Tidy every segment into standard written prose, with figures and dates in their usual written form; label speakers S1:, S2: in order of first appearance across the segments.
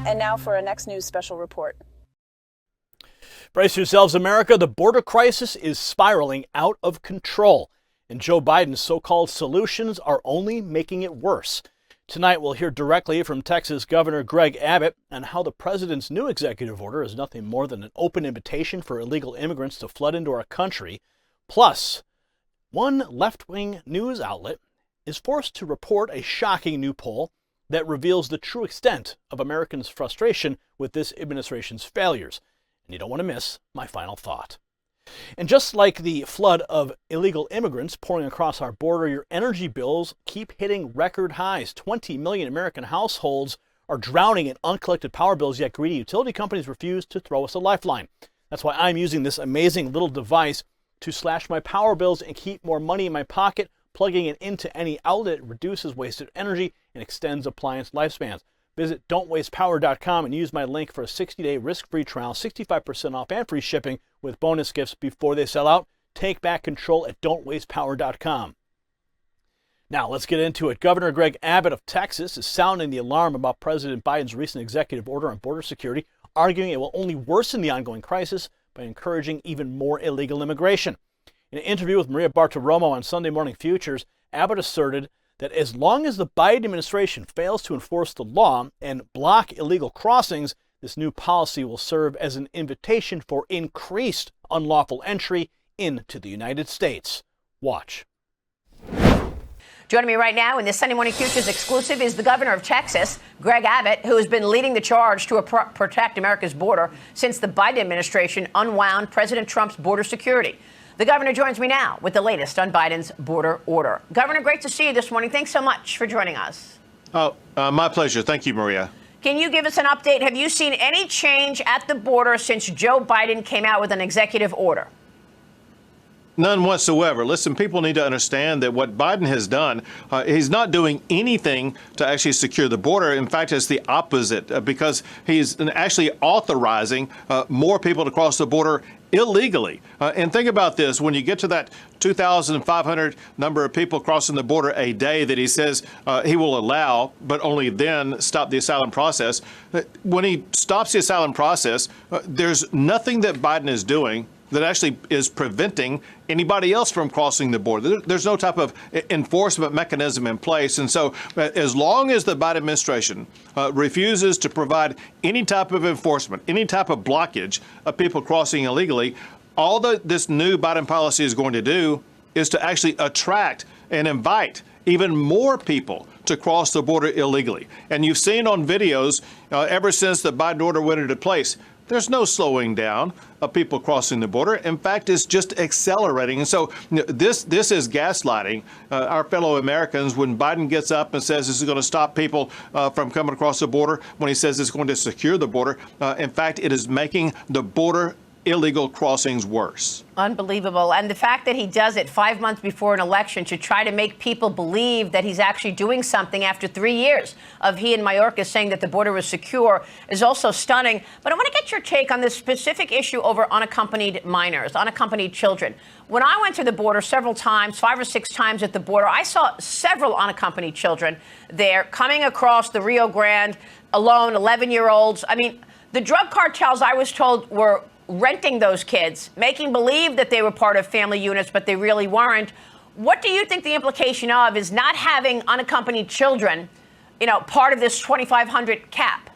S1: And now for a Next News special report.
S2: Brace yourselves, America. The border crisis is spiraling out of control, and Joe Biden's so-called solutions are only making it worse. Tonight, we'll hear directly from Texas Governor Greg Abbott on how the president's new executive order is nothing more than an open invitation for illegal immigrants to flood into our country. Plus, one left-wing news outlet is forced to report a shocking new poll that reveals the true extent of Americans' frustration with this administration's failures. And you don't want to miss my final thought. And just like the flood of illegal immigrants pouring across our border, your energy bills keep hitting record highs. 20 million American households are drowning in uncollected power bills, yet greedy utility companies refuse to throw us a lifeline. That's why I'm using this amazing little device to slash my power bills and keep more money in my pocket. Plugging it into any outlet reduces wasted energy and extends appliance lifespans. Visit don'twastepower.com and use my link for a 60-day risk-free trial, 65% off and free shipping with bonus gifts before they sell out. Take back control at don'twastepower.com. Now, let's get into it. Governor Greg Abbott of Texas is sounding the alarm about President Biden's recent executive order on border security, arguing it will only worsen the ongoing crisis by encouraging even more illegal immigration. In an interview with Maria Bartiromo on Sunday Morning Futures, Abbott asserted that as long as the Biden administration fails to enforce the law and block illegal crossings, this new policy will serve as an invitation for increased unlawful entry into the United States. Watch.
S3: Joining me right now in this Sunday Morning Futures exclusive is the governor of Texas, Greg Abbott, who has been leading the charge to protect America's border since the Biden administration unwound President Trump's border security. The governor joins me now with the latest on Biden's border order. Governor, great to see you this morning. Thanks so much for joining us.
S4: My pleasure. Thank you, Maria.
S3: Can you give us an update? Have you seen any change at the border since Joe Biden came out with an executive order?
S4: None whatsoever. Listen, people need to understand that what Biden has done, he's not doing anything to actually secure the border. In fact, it's the opposite because he's actually authorizing more people to cross the border illegally. And think about this. When you get to that 2,500 number of people crossing the border a day that he says he will allow, but only then stop the asylum process. When he stops the asylum process, there's nothing that Biden is doing that actually is preventing anybody else from crossing the border. There's no type of enforcement mechanism in place. And so as long as the Biden administration refuses to provide any type of enforcement, any type of blockage of people crossing illegally, all that this new Biden policy is going to do is to actually attract and invite even more people to cross the border illegally. And you've seen on videos ever since the Biden order went into place, there's no slowing down of people crossing the border. In fact, it's just accelerating. And so this is gaslighting our fellow Americans when Biden gets up and says this is going to stop people from coming across the border, when he says it's going to secure the border. In fact, it is making the border illegal crossings worse.
S3: Unbelievable. And the fact that he does it 5 months before an election to try to make people believe that he's actually doing something after 3 years of he and Mayorkas saying that the border was secure is also stunning. But I want to get your take on this specific issue over unaccompanied minors, unaccompanied children. When I went to the border several times, 5 or 6 times at the border, I saw several unaccompanied children there coming across the Rio Grande alone, 11-year-olds. I mean, the drug cartels, I was told, were renting those kids, making believe that they were part of family units, but they really weren't. What do you think the implication of is not having unaccompanied children, part of this 2,500 cap?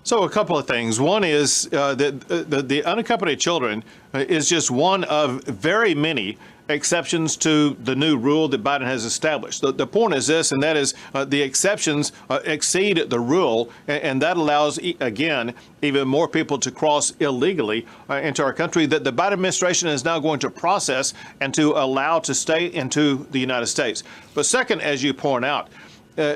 S4: So a couple of things. One is that the unaccompanied children is just one of very many exceptions to the new rule that Biden has established. The point is this, and that is the exceptions exceed the rule, and that allows, again, even more people to cross illegally into our country that the Biden administration is now going to process and to allow to stay into the United States. But second, as you point out,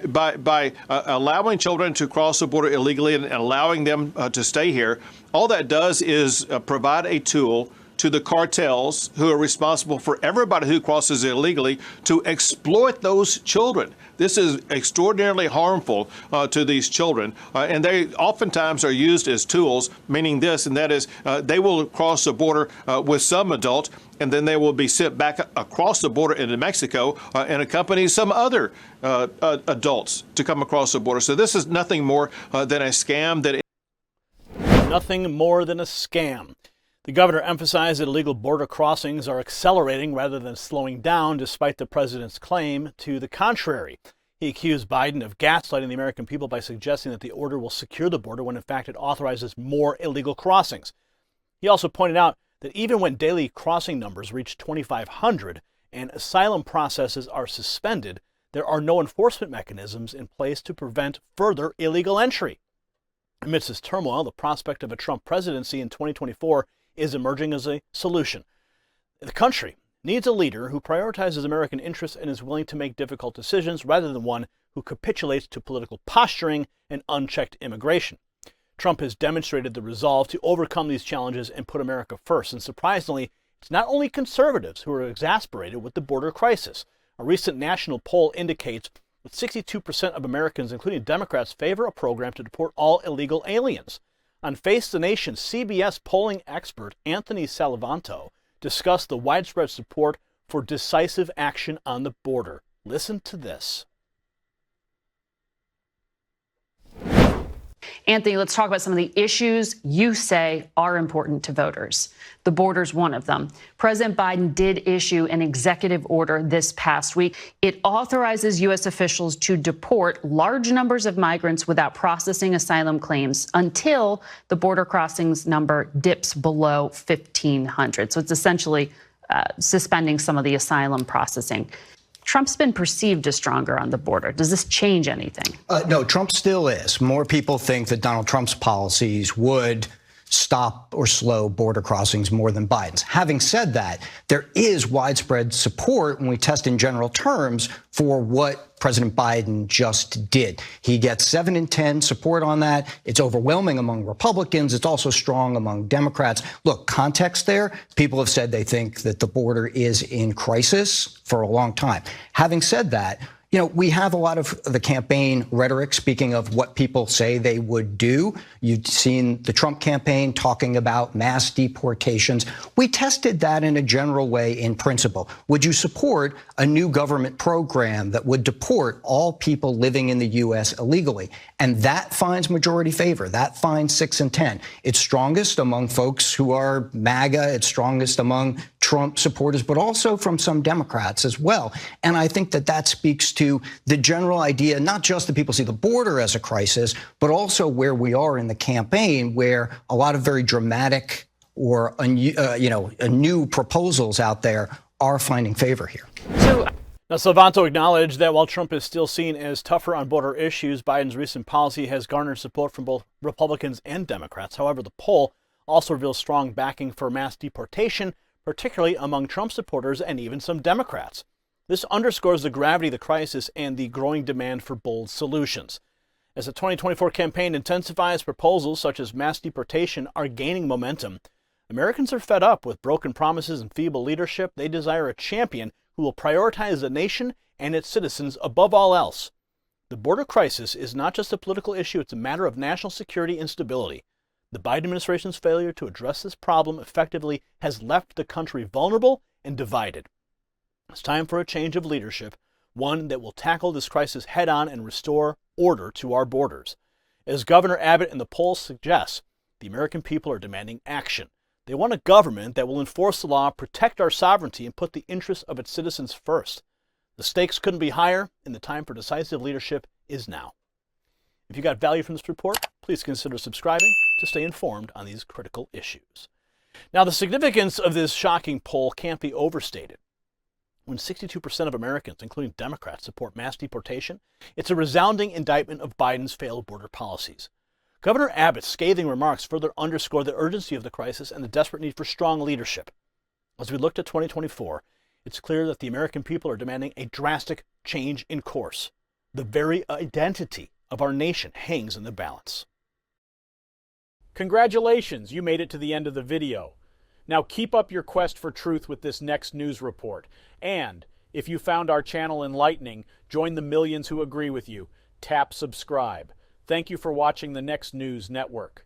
S4: by allowing children to cross the border illegally and allowing them to stay here, all that does is provide a tool to the cartels who are responsible for everybody who crosses illegally to exploit those children. This is extraordinarily harmful to these children, and they oftentimes are used as tools, meaning this, and that is they will cross the border with some adult, and then they will be sent back across the border into Mexico and accompany some other adults to come across the border. So this is nothing more than a scam that.
S2: Nothing more than a scam. The governor emphasized that illegal border crossings are accelerating rather than slowing down, despite the president's claim to the contrary. He accused Biden of gaslighting the American people by suggesting that the order will secure the border when in fact it authorizes more illegal crossings. He also pointed out that even when daily crossing numbers reach 2,500 and asylum processes are suspended, there are no enforcement mechanisms in place to prevent further illegal entry. Amidst this turmoil, the prospect of a Trump presidency in 2024 is emerging as a solution. The country needs a leader who prioritizes American interests and is willing to make difficult decisions rather than one who capitulates to political posturing and unchecked immigration. Trump has demonstrated the resolve to overcome these challenges and put America first. And surprisingly, it's not only conservatives who are exasperated with the border crisis. A recent national poll indicates that 62% of Americans, including Democrats, favor a program to deport all illegal aliens. On Face the Nation, CBS polling expert Anthony Salavanto discussed the widespread support for decisive action on the border. Listen to this.
S5: Anthony, let's talk about some of the issues you say are important to voters. The border's one of them. President Biden did issue an executive order this past week. It authorizes U.S. officials to deport large numbers of migrants without processing asylum claims until the border crossings number dips below 1,500. So it's essentially suspending some of the asylum processing. Trump's been perceived as stronger on the border. Does this change anything?
S6: No, Trump still is. More people think that Donald Trump's policies would stop or slow border crossings more than Biden's. Having said that, there is widespread support when we test in general terms for what President Biden just did. He gets 7 in 10 support on that. It's overwhelming among Republicans. It's also strong among Democrats. Look, context there, people have said they think that the border is in crisis for a long time. Having said that, you know, we have a lot of the campaign rhetoric speaking of what people say they would do. You've seen the Trump campaign talking about mass deportations. We tested that in a general way in principle. Would you support a new government program that would deport all people living in the U.S. illegally? And that finds majority favor. That finds 6 in 10. It's strongest among folks who are MAGA. It's strongest among Trump supporters, but also from some Democrats as well. And I think that that speaks to the general idea, not just that people see the border as a crisis, but also where we are in the campaign, where a lot of very dramatic or new proposals out there are finding favor here.
S2: Now, Salvanto acknowledged that while Trump is still seen as tougher on border issues, Biden's recent policy has garnered support from both Republicans and Democrats. However, the poll also reveals strong backing for mass deportation, particularly among Trump supporters and even some Democrats. This underscores the gravity of the crisis and the growing demand for bold solutions. As the 2024 campaign intensifies, proposals such as mass deportation are gaining momentum. Americans are fed up with broken promises and feeble leadership. They desire a champion who will prioritize the nation and its citizens above all else. The border crisis is not just a political issue, it's a matter of national security and stability. The Biden administration's failure to address this problem effectively has left the country vulnerable and divided. It's time for a change of leadership, one that will tackle this crisis head-on and restore order to our borders. As Governor Abbott and the polls suggest, the American people are demanding action. They want a government that will enforce the law, protect our sovereignty, and put the interests of its citizens first. The stakes couldn't be higher, and the time for decisive leadership is now. If you got value from this report, please consider subscribing to stay informed on these critical issues. Now, the significance of this shocking poll can't be overstated. When 62% of Americans, including Democrats, support mass deportation, it's a resounding indictment of Biden's failed border policies. Governor Abbott's scathing remarks further underscore the urgency of the crisis and the desperate need for strong leadership. As we look to 2024, it's clear that the American people are demanding a drastic change in course. The very identity of our nation hangs in the balance.
S7: Congratulations, you made it to the end of the video.
S2: Now keep up your quest for truth with this next news report. And if you found our channel enlightening, join the millions who agree with you. Tap subscribe. Thank you for watching the Next News Network.